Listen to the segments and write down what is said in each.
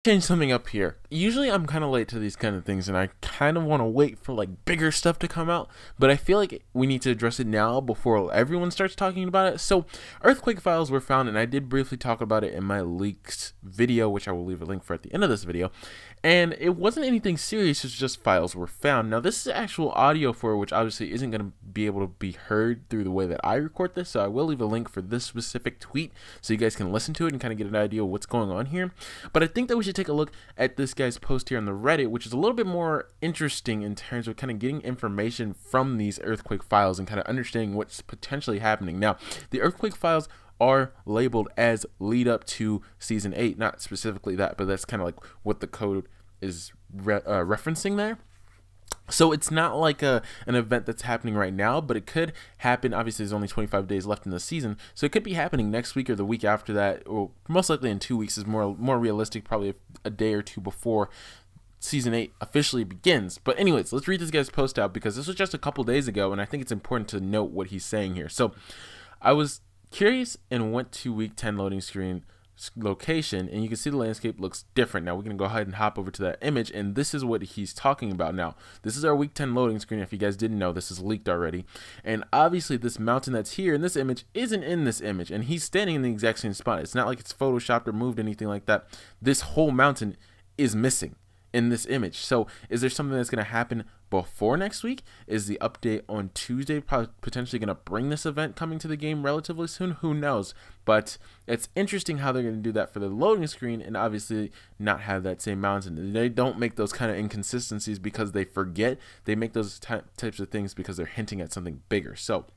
Change something up here. Usually I'm kind of late to these kind of things and I kind of want to wait for like bigger stuff to come out, but I feel like we need to address it now before everyone starts talking about it. So earthquake files were found, and I did briefly talk about it in my leaked video, which I will leave a link for at the end of this video. And it wasn't anything serious, it's just files were found. Now this is actual audio for it, which obviously isn't going to be able to be heard through the way that I record this, so I will leave a link for this specific tweet so you guys can listen to it and kind of get an idea of what's going on here. But I think that we should take a look at this guy's post here on the Reddit, which is a little bit more interesting in terms of kind of getting information from these earthquake files and kind of understanding what's potentially happening. Now, the earthquake files are labeled as lead up to season 8, not specifically that, but that's kind of like what the code is referencing there. So it's not like an event that's happening right now, but it could happen. Obviously, there's only 25 days left in the season, so it could be happening next week or the week after that, or most likely in 2 weeks is more realistic, probably a day or two before season 8 officially begins. But anyways, let's read this guy's post out because this was just a couple days ago, and I think it's important to note what he's saying here. So I was curious and went to week 10 loading screen location, and you can see the landscape looks different. Now we're gonna go ahead and hop over to that image, and this is what he's talking about. Now this is our week 10 loading screen. If you guys didn't know, this is leaked already, and obviously this mountain that's here in this image isn't in this image, and he's standing in the exact same spot. It's not like it's photoshopped or moved, anything like that. This whole mountain is missing in this image. So is there something that's going to happen before next week? Is the update on Tuesday potentially going to bring this event coming to the game relatively soon? Who knows? But it's interesting how they're going to do that for the loading screen and obviously not have that same mountain. They don't make those kind of inconsistencies because they forget. They make those types of things because they're hinting at something bigger. So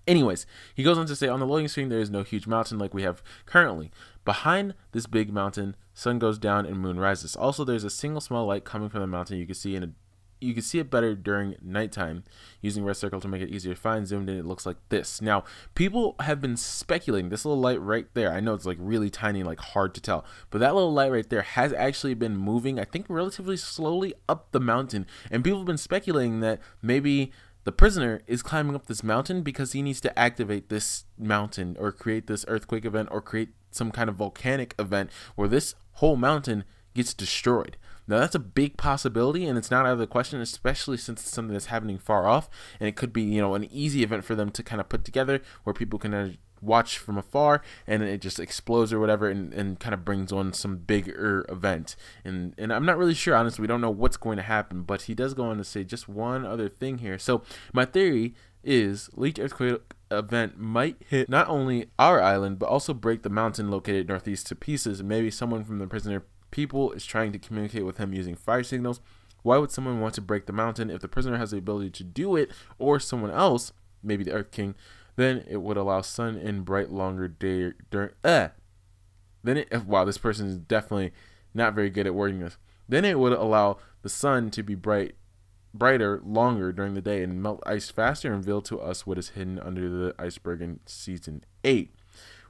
anyways, he goes on to say, on the loading screen, there is no huge mountain like we have currently. Behind this big mountain, sun goes down and moon rises. Also, there's a single small light coming from the mountain. You can see it better during nighttime. Using red circle to make it easier to find, zoomed in, it looks like this. Now, people have been speculating this little light right there. I know it's like really tiny, like hard to tell, but that little light right there has actually been moving, I think, relatively slowly up the mountain. And people have been speculating that maybe the prisoner is climbing up this mountain because he needs to activate this mountain or create this earthquake event or create some kind of volcanic event where this whole mountain gets destroyed. Now that's a big possibility, and it's not out of the question, especially since it's something that's happening far off, and it could be, you know, an easy event for them to kind of put together where people can watch from afar and it just explodes or whatever, and kind of brings on some bigger event. And I'm not really sure, honestly. We don't know what's going to happen, but he does go on to say just one other thing here. So my theory is leaked earthquake event might hit not only our island but also break the mountain located northeast to pieces, and maybe someone from the prisoner people is trying to communicate with him using fire signals. Why would someone want to break the mountain if the prisoner has the ability to do it, or someone else, maybe the Earth King? Then it would allow sun and bright longer day during wow, this person is definitely not very good at wording this. Then it would allow the sun to be brighter longer during the day and melt ice faster and reveal to us what is hidden under the iceberg in season 8.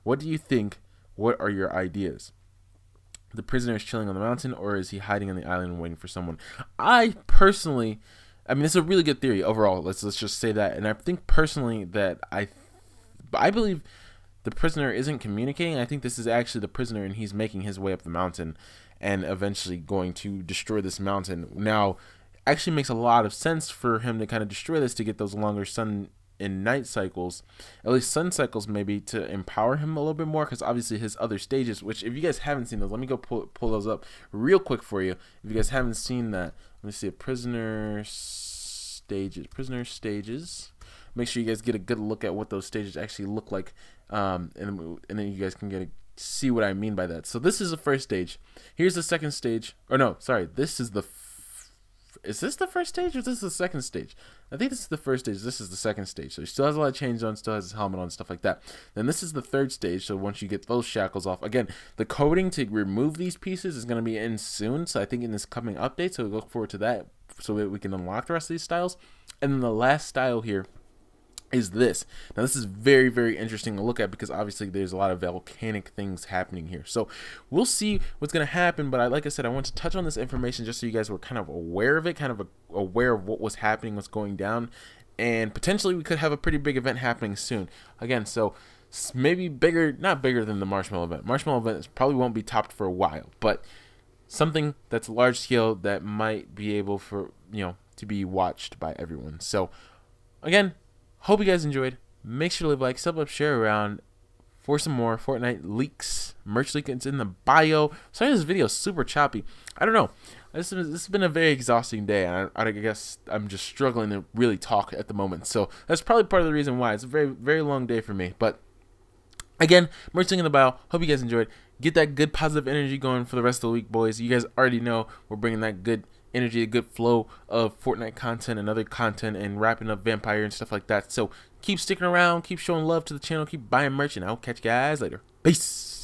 What do you think? What are your ideas? The prisoner is chilling on the mountain, or is he hiding on the island and waiting for someone? I personally, I mean, it's a really good theory overall. Let's just say that. And I think personally that I believe the prisoner isn't communicating. I think this is actually the prisoner, and he's making his way up the mountain and eventually going to destroy this mountain. Now, actually makes a lot of sense for him to kind of destroy this to get those longer sun and night cycles, at least sun cycles, maybe to empower him a little bit more, because obviously his other stages, which if you guys haven't seen those, let me go pull those up real quick for you. If you guys haven't seen that, let me see a prisoner stages. Make sure you guys get a good look at what those stages actually look like, and then you guys can see what I mean by that. So this is the first stage. Here's the second stage. Or no, sorry, this is the is this the first stage or is this the second stage? I think this is the first stage. This is the second stage. So he still has a lot of chains on, still has his helmet on, stuff like that. Then this is the third stage. So once you get those shackles off, again, the coding to remove these pieces is going to be in soon. So I think in this coming update, so we look forward to that so that we can unlock the rest of these styles. And then the last style here is this. Now this is very, very interesting to look at because obviously there's a lot of volcanic things happening here. So we'll see what's going to happen, but like I said, I want to touch on this information just so you guys were kind of aware of it, kind of aware of what was happening, what's going down, and potentially we could have a pretty big event happening soon. Again, so maybe bigger, not bigger than the Marshmallow event. Marshmallow event probably won't be topped for a while, but something that's large scale that might be able for, to be watched by everyone. So again, hope you guys enjoyed. Make sure to leave a like, sub up, share around for some more Fortnite leaks. Merch link is in the bio. Sorry this video is super choppy. I don't know. This has been a very exhausting day, and I guess I'm just struggling to really talk at the moment. So that's probably part of the reason why. It's a very, very long day for me. But again, merch link in the bio. Hope you guys enjoyed. Get that good positive energy going for the rest of the week, boys. You guys already know we're bringing that good energy, a good flow of Fortnite content and other content, and wrapping up Vampire and stuff like that. So keep sticking around, keep showing love to the channel, keep buying merch, and I'll catch you guys later. Peace.